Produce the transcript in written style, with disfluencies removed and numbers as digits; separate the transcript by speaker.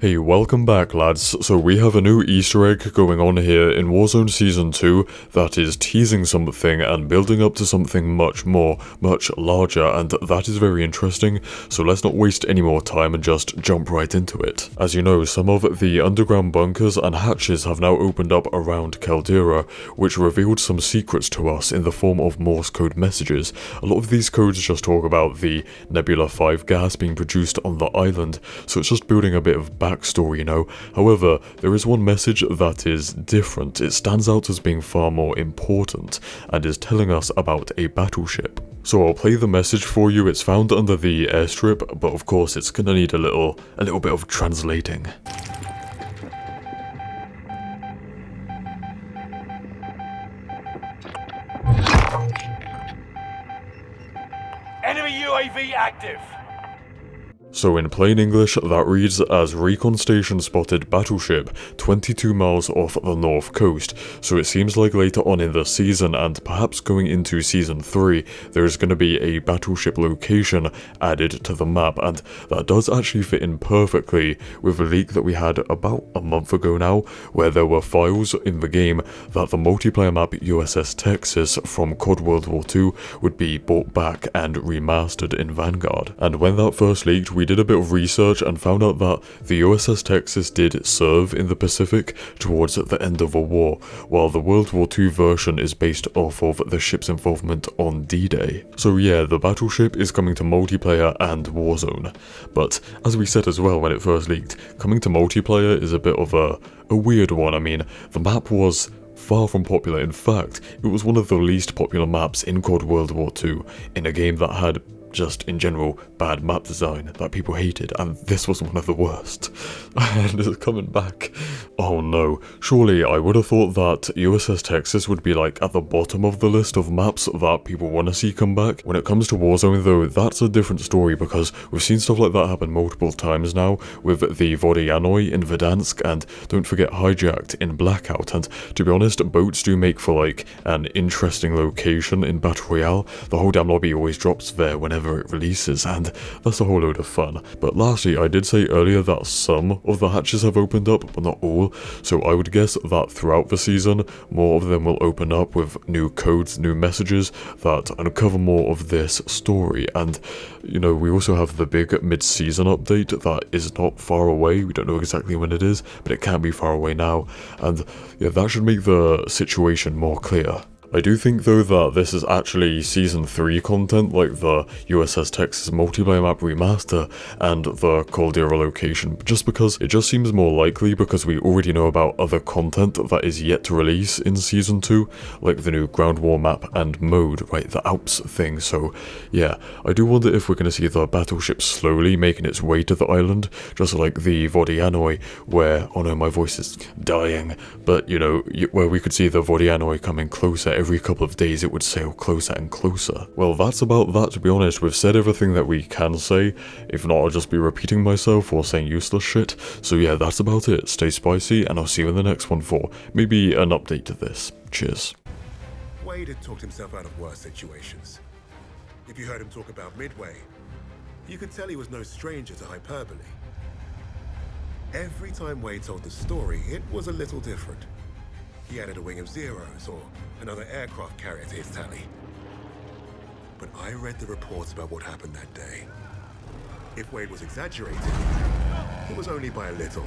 Speaker 1: Hey, welcome back lads. So we have a new Easter egg going on here in Warzone Season 2 that is teasing something and building up to something much larger, and that is very interesting, so let's not waste any more time and just jump right into it. As you know, some of the underground bunkers and hatches have now opened up around Caldera, which revealed some secrets to us in the form of Morse code messages. A lot of these codes just talk about the Nebula 5 gas being produced on the island, so it's just building a bit of backstory, you know. However, there is one message that is different. It stands out as being far more important and is telling us about a battleship. So I'll play the message for you. It's found under the airstrip, but of course it's gonna need a little bit of translating.
Speaker 2: Enemy UAV active.
Speaker 1: So in plain English, that reads as recon station spotted battleship 22 miles off the north coast. So it seems like later on in the season, and perhaps going into season 3, there is going to be a battleship location added to the map, and that does actually fit in perfectly with a leak that we had about a month ago now, where there were files in the game that the multiplayer map USS Texas from COD World War II would be brought back and remastered in Vanguard. And when that first leaked, we did a bit of research and found out that the USS Texas did serve in the Pacific towards the end of a war, while the World War II version is based off of the ship's involvement on D-Day. So yeah, the battleship is coming to multiplayer and Warzone. But as we said as well when it first leaked, coming to multiplayer is a bit of a weird one. I mean, the map was far from popular. In fact, it was one of the least popular maps in COD World War II, in a game that had just in general bad map design that people hated, and this was one of the worst. And it's coming back. Oh no, surely I would have thought that USS Texas would be like at the bottom of the list of maps that people want to see come back. When it comes to Warzone though, that's a different story, because we've seen stuff like that happen multiple times now with the Vodianoi in Verdansk, and don't forget Hijacked in Blackout. And to be honest, boats do make for like an interesting location in Battle Royale. The whole damn lobby always drops there whenever it releases, and that's a whole load of fun. But lastly, I did say earlier that some of the hatches have opened up, but not all, so I would guess that throughout the season, more of them will open up with new codes, new messages that uncover more of this story. And, you know, we also have the big mid-season update that is not far away. We don't know exactly when it is, but it can't be far away now, and yeah, that should make the situation more clear. I do think though that this is actually Season 3 content, like the USS Texas multiplayer map remaster and the Caldera location, just because it just seems more likely, because we already know about other content that is yet to release in Season 2, like the new ground war map and mode, right, the Alps thing. So yeah, I do wonder if we're going to see the battleship slowly making its way to the island, just like the Vodianoi, where, oh no, my voice is dying, but you know, where we could see the Vodianoi coming closer. Every couple of days it would sail closer and closer. Well, that's about that, to be honest. We've said everything that we can say. If not, I'll just be repeating myself or saying useless shit. So yeah, that's about it. Stay spicy, and I'll see you in the next one for maybe an update to this. Cheers.
Speaker 3: Wade had talked himself out of worse situations. If you heard him talk about Midway, you could tell he was no stranger to hyperbole. Every time Wade told the story, it was a little different. He added a wing of zeros or another aircraft carrier to his tally. But I read the reports about what happened that day. If Wade was exaggerating, it was only by a little.